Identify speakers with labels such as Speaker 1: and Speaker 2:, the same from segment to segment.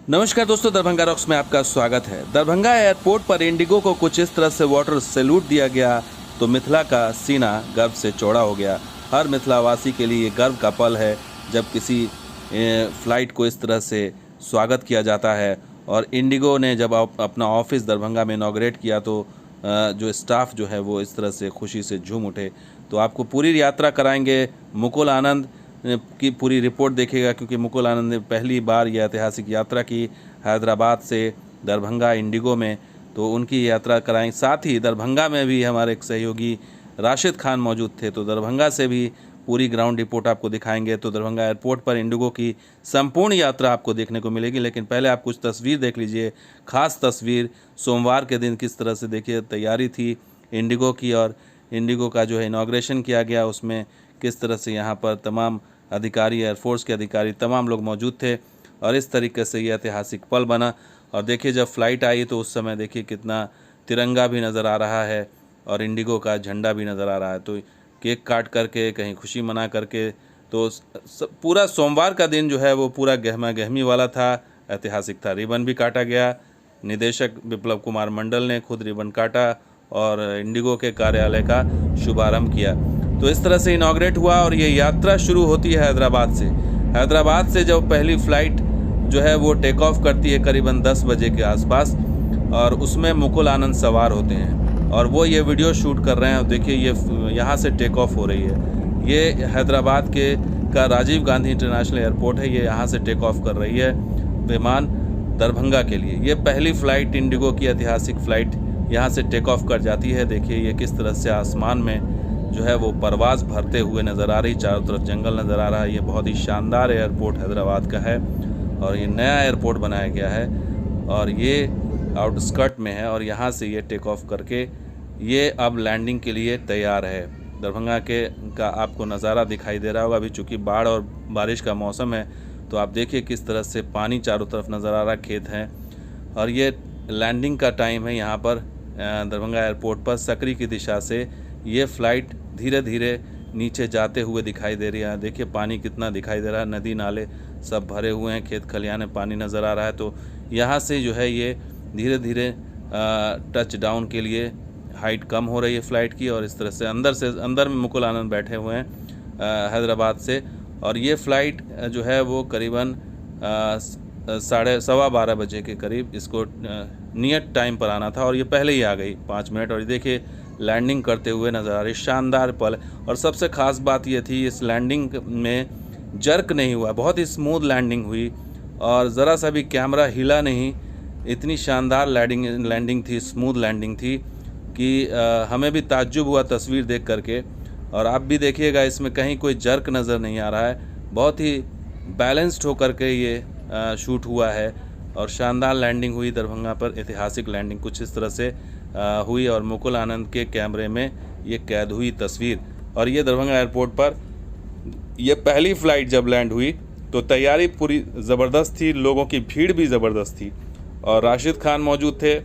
Speaker 1: नमस्कार दोस्तों, दरभंगा रॉक्स में आपका स्वागत है। दरभंगा एयरपोर्ट पर इंडिगो को कुछ इस तरह से वाटर सैल्यूट दिया गया तो मिथिला का सीना गर्व से चौड़ा हो गया। हर मिथिलावासी के लिए ये गर्व का पल है जब किसी फ़्लाइट को इस तरह से स्वागत किया जाता है। और इंडिगो ने जब अपना ऑफिस दरभंगा में इनॉग्रेट किया तो जो स्टाफ जो है वो इस तरह से खुशी से झूम उठे। तो आपको पूरी यात्रा कराएंगे, मुकुल आनंद की पूरी रिपोर्ट देखेगा, क्योंकि मुकुल आनंद ने पहली बार यह ऐतिहासिक यात्रा की हैदराबाद से दरभंगा इंडिगो में, तो उनकी यात्रा कराएंगे। साथ ही दरभंगा में भी हमारे एक सहयोगी राशिद खान मौजूद थे, तो दरभंगा से भी पूरी ग्राउंड रिपोर्ट आपको दिखाएंगे। तो दरभंगा एयरपोर्ट पर इंडिगो की संपूर्ण यात्रा आपको देखने को मिलेगी। लेकिन पहले आप कुछ तस्वीर देख लीजिए, खास तस्वीर सोमवार के दिन किस तरह से देखिए तैयारी थी इंडिगो की, और इंडिगो का जो है इनाग्रेशन किया गया, उसमें किस तरह से यहाँ पर तमाम अधिकारी, एयरफोर्स के अधिकारी, तमाम लोग मौजूद थे और इस तरीके से ये ऐतिहासिक पल बना। और देखिए जब फ़्लाइट आई तो उस समय देखिए कितना तिरंगा भी नज़र आ रहा है और इंडिगो का झंडा भी नज़र आ रहा है। तो केक काट करके, कहीं खुशी मना करके, तो पूरा सोमवार का दिन जो है वो पूरा गहमा गहमी वाला था, ऐतिहासिक था। रिबन भी काटा गया, निदेशक विप्लव कुमार मंडल ने खुद रिबन काटा और इंडिगो के कार्यालय का शुभारंभ किया। तो इस तरह से इनॉग्रेट हुआ और ये यात्रा शुरू होती है हैदराबाद से। हैदराबाद से जब पहली फ़्लाइट जो है वो टेक ऑफ करती है करीबन 10 बजे के आसपास, और उसमें मुकुल आनंद सवार होते हैं और वो ये वीडियो शूट कर रहे हैं। और देखिए ये यहाँ से टेक ऑफ हो रही है। ये हैदराबाद का राजीव गांधी इंटरनेशनल एयरपोर्ट है, ये यहाँ से टेक ऑफ कर रही है विमान दरभंगा के लिए। ये पहली फ़्लाइट इंडिगो की ऐतिहासिक फ़्लाइट यहाँ से टेक ऑफ कर जाती है। देखिए ये किस तरह से आसमान में जो है वो परवाज़ भरते हुए नज़र आ रही, चारों तरफ जंगल नज़र आ रहा है। ये बहुत ही शानदार एयरपोर्ट हैदराबाद का है और ये नया एयरपोर्ट बनाया गया है और ये आउटस्कर्ट में है, और यहाँ से ये टेक ऑफ करके ये अब लैंडिंग के लिए तैयार है। दरभंगा का आपको नज़ारा दिखाई दे रहा होगा। अभी चूँकि बाढ़ और बारिश का मौसम है तो आप देखिए किस तरह से पानी चारों तरफ नज़र आ रहा है, खेत हैं, और ये लैंडिंग का टाइम है यहाँ पर दरभंगा एयरपोर्ट पर। सकरी की दिशा से ये फ़्लाइट धीरे धीरे नीचे जाते हुए दिखाई दे रही है। देखिए पानी कितना दिखाई दे रहा है, नदी नाले सब भरे हुए हैं, खेत खलियान में पानी नज़र आ रहा है। तो यहाँ से जो है ये धीरे धीरे टच डाउन के लिए हाइट कम हो रही है फ़्लाइट की, और इस तरह से अंदर में मुकुल आनंद बैठे हुए हैं हैदराबाद से। और ये फ़्लाइट जो है वो करीबन 12:15 बजे के करीब इसको नियत टाइम पर आना था और ये पहले ही आ गई 5 मिनट। और ये देखिए लैंडिंग करते हुए नज़र आ रही, शानदार पल। और सबसे ख़ास बात ये थी इस लैंडिंग में जर्क नहीं हुआ, बहुत ही स्मूथ लैंडिंग हुई और ज़रा सा भी कैमरा हिला नहीं। इतनी शानदार लैंडिंग थी, स्मूथ लैंडिंग थी कि हमें भी ताज्जुब हुआ तस्वीर देख करके। और आप भी देखिएगा इसमें कहीं कोई जर्क नज़र नहीं आ रहा है, बहुत ही बैलेंस्ड होकर के ये शूट हुआ है और शानदार लैंडिंग हुई दरभंगा पर। ऐतिहासिक लैंडिंग कुछ इस तरह से हुई और मुकुल आनंद के कैमरे में ये कैद हुई तस्वीर। और ये दरभंगा एयरपोर्ट पर ये पहली फ़्लाइट जब लैंड हुई तो तैयारी पूरी ज़बरदस्त थी, लोगों की भीड़ भी ज़बरदस्त थी और राशिद खान मौजूद थे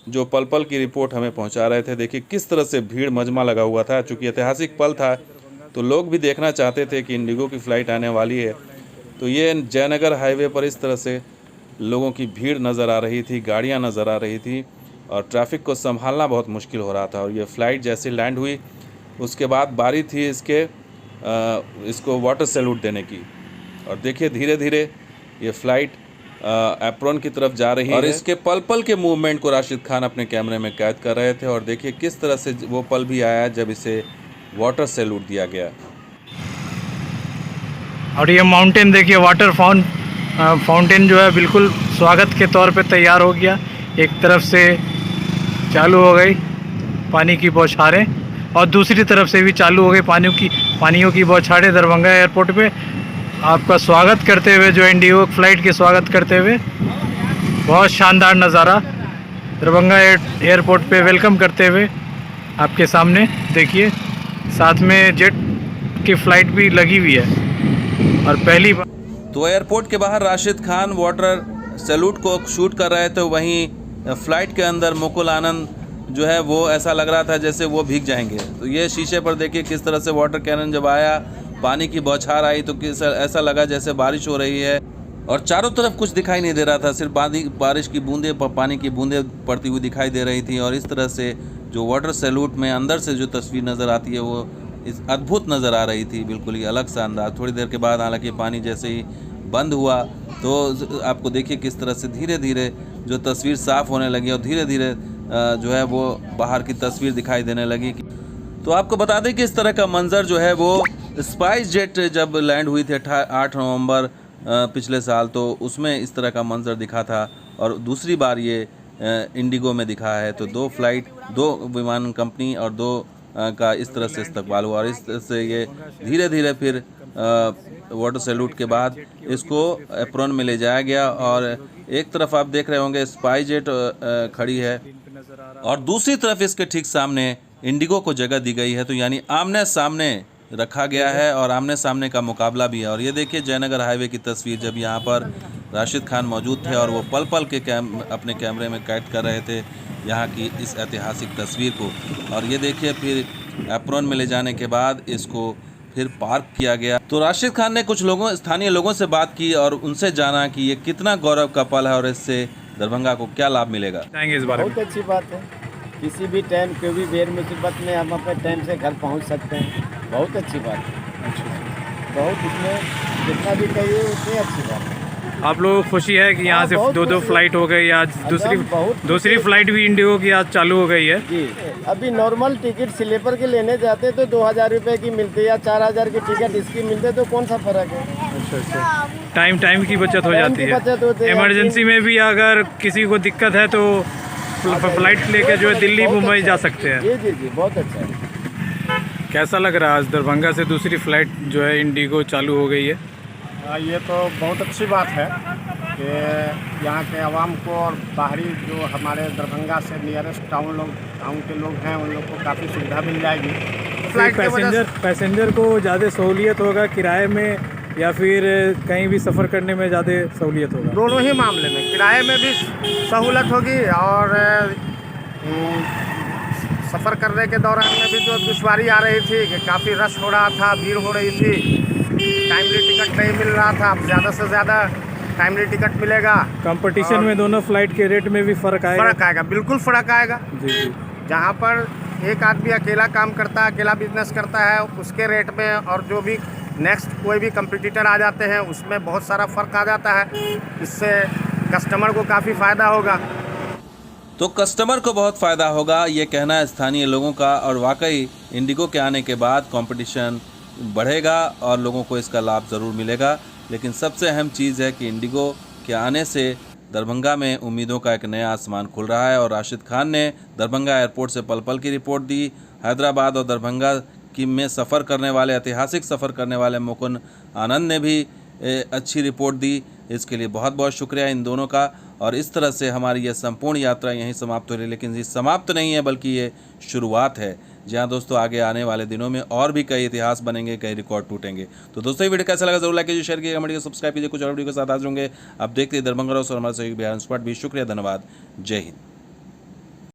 Speaker 1: जो पल पल की रिपोर्ट हमें पहुंचा रहे थे। देखिए किस तरह से भीड़ मजमा लगा हुआ था। चूँकि ऐतिहासिक पल था तो लोग भी देखना चाहते थे कि इंडिगो की फ़्लाइट आने वाली है। तो ये जयनगर हाईवे पर इस तरह से लोगों की भीड़ नज़र आ रही थी, गाड़ियाँ नज़र आ रही थी और ट्रैफिक को संभालना बहुत मुश्किल हो रहा था। और ये फ़्लाइट जैसे लैंड हुई उसके बाद बारी थी इसको वाटर सैल्यूट देने की। और देखिए धीरे धीरे ये फ़्लाइट एप्रॉन की तरफ जा रही है और इसके पल पल के मूवमेंट को राशिद खान अपने कैमरे में कैद कर रहे थे। और देखिए किस तरह से वो पल भी आया जब इसे वाटर सैल्यूट दिया गया।
Speaker 2: और ये माउंटेन देखिए, वाटर फाउंटेन जो है बिल्कुल स्वागत के तौर पे तैयार हो गया। एक तरफ से चालू हो गई पानी की बौछारें और दूसरी तरफ से भी चालू हो गई पानियों की बौछारें दरभंगा एयरपोर्ट पे आपका स्वागत करते हुए, जो इंडिगो फ़्लाइट के स्वागत करते हुए। बहुत शानदार नज़ारा दरभंगा एयरपोर्ट पे वेलकम करते हुए आपके सामने देखिए। साथ में जेट की फ़्लाइट भी लगी हुई है और पहली बार
Speaker 1: तो एयरपोर्ट के बाहर राशिद खान वाटर सैल्यूट को शूट कर रहे थे, वहीं फ़्लाइट के अंदर मुकुल आनंद जो है वो ऐसा लग रहा था जैसे वो भीग जाएंगे। तो ये शीशे पर देखिए किस तरह से वाटर कैनन जब आया, पानी की बौछार आई तो ऐसा लगा जैसे बारिश हो रही है। और चारों तरफ कुछ दिखाई नहीं दे रहा था, सिर्फ बारिश की बूंदें, पानी की बूंदें पड़ती हुई दिखाई दे रही थी। और इस तरह से जो वाटर सैल्यूट में अंदर से जो तस्वीर नज़र आती है वो इस अद्भुत नज़र आ रही थी, बिल्कुल ही अलग सा अंदाज। थोड़ी देर के बाद हालांकि पानी जैसे ही बंद हुआ तो आपको देखिए किस तरह से धीरे धीरे जो तस्वीर साफ़ होने लगी और धीरे धीरे जो है वो बाहर की तस्वीर दिखाई देने लगी। तो आपको बता दें कि इस तरह का मंजर जो है वो स्पाइस जेट जब लैंड हुई थी 8 नवंबर पिछले साल, तो उसमें इस तरह का मंजर दिखा था। और दूसरी बार ये इंडिगो में दिखा है। तो 2 विमान कंपनी और 2 का इस तरह से इस्तकबाल हुआ। और इस तरह से ये धीरे धीरे फिर वाटर सैल्यूट के बाद इसको एप्रॉन में ले जाया गया। और एक तरफ आप देख रहे होंगे स्पाइस जेट खड़ी है और दूसरी तरफ इसके ठीक सामने इंडिगो को जगह दी गई है। तो यानी आमने सामने रखा गया है और आमने सामने का मुकाबला भी है। और ये देखिए जयनगर हाईवे की तस्वीर, जब यहाँ पर राशिद खान मौजूद थे और वो पल पल के अपने कैमरे में कैद कर रहे थे यहाँ की इस ऐतिहासिक तस्वीर को। और ये देखिए फिर एप्रॉन में ले जाने के बाद इसको फिर पार्क किया गया। तो राशिद खान ने कुछ स्थानीय लोगों से बात की और उनसे जाना कि ये कितना गौरव का पल है और इससे दरभंगा को क्या लाभ मिलेगा।
Speaker 2: इस बारे में
Speaker 3: बहुत अच्छी बात है, किसी भी टाइम कोई भी बेर मुसीबत में हम अपने टाइम से घर पहुंच सकते हैं। बहुत अच्छी बात है, बहुत इसमें जितना भी कहिए उतनी अच्छी बात है।
Speaker 2: आप लोगों को खुशी है कि यहाँ से
Speaker 3: बहुत
Speaker 2: 2
Speaker 3: खुशी
Speaker 2: फ्लाइट हो गई आज, दूसरी फ्लाइट भी इंडिगो की आज चालू हो गई है
Speaker 3: जी। अभी नॉर्मल टिकट स्लीपर के लेने जाते तो 2000 रुपये की मिलती या 4000 की टिकट इसकी मिलते, तो कौन सा फर्क है।
Speaker 2: अच्छा। टाइम की बचत हो जाती
Speaker 3: की बचत होती
Speaker 2: है।
Speaker 3: है।
Speaker 2: इमरजेंसी में भी अगर किसी को दिक्कत है तो फ्लाइट लेके जो है दिल्ली मुंबई जा सकते हैं।
Speaker 3: जी जी जी, बहुत अच्छा है।
Speaker 2: कैसा लग रहा है आज दरभंगा से दूसरी फ्लाइट जो है इंडिगो चालू हो गई है?
Speaker 4: ये तो बहुत अच्छी बात है कि यहाँ के आवाम को और बाहरी जो हमारे दरभंगा से नियरेस्ट टाउन के लोग हैं उन लोग को काफ़ी सुविधा मिल जाएगी। फ्लाइट
Speaker 2: पैसेंजर को ज़्यादा सहूलियत होगा किराए में या फिर कहीं भी सफ़र करने में ज़्यादा सहूलियत होगा?
Speaker 4: दोनों ही मामले में, किराए में भी सहूलत होगी और सफ़र करने के दौरान में भी जो दुश्वारी आ रही थी कि काफ़ी रश हो रहा था, भीड़ हो रही थी, टाइमली टिकट नहीं मिल रहा था, अब ज़्यादा से ज़्यादा टाइमली टिकट मिलेगा।
Speaker 2: कंपटीशन में दोनों फ्लाइट के रेट में भी फ़र्क आएगा?
Speaker 4: बिल्कुल फ़र्क आएगा।
Speaker 2: जी।
Speaker 4: जहाँ पर एक आदमी अकेला काम करता है, अकेला बिजनेस करता है, उसके रेट में और जो भी नेक्स्ट कोई भी कंपटीटर आ जाते हैं उसमें बहुत सारा फ़र्क आ जाता है। इससे कस्टमर को काफ़ी फ़ायदा होगा।
Speaker 1: तो कस्टमर को बहुत फ़ायदा होगा, ये कहना है स्थानीय लोगों का। और वाकई इंडिगो के आने के बाद कंपटीशन बढ़ेगा और लोगों को इसका लाभ ज़रूर मिलेगा। लेकिन सबसे अहम चीज़ है कि इंडिगो के आने से दरभंगा में उम्मीदों का एक नया आसमान खुल रहा है। और राशिद खान ने दरभंगा एयरपोर्ट से पल पल की रिपोर्ट दी। हैदराबाद और दरभंगा की में सफ़र करने वाले, ऐतिहासिक सफ़र करने वाले मुकुंद आनंद ने भी अच्छी रिपोर्ट दी। इसके लिए बहुत बहुत शुक्रिया इन दोनों का। और इस तरह से हमारी यह संपूर्ण यात्रा यहीं समाप्त हो रही है। लेकिन ये समाप्त नहीं है बल्कि ये शुरुआत है। जी हाँ दोस्तों, आगे आने वाले दिनों में और भी कई इतिहास बनेंगे, कई रिकॉर्ड टूटेंगे। तो दोस्तों ये वीडियो कैसा लगा जरूर लाइक कीजिए, शेयर कीजिए, कमेंट कीजिए, सब्सक्राइब कीजिए। कुछ और वीडियो के साथ हाजिर होंगे। आप देखते हैं दरभंगा और हमारे सहयोगी बिहार स्क्वाड भी। शुक्रिया, धन्यवाद, जय हिंद।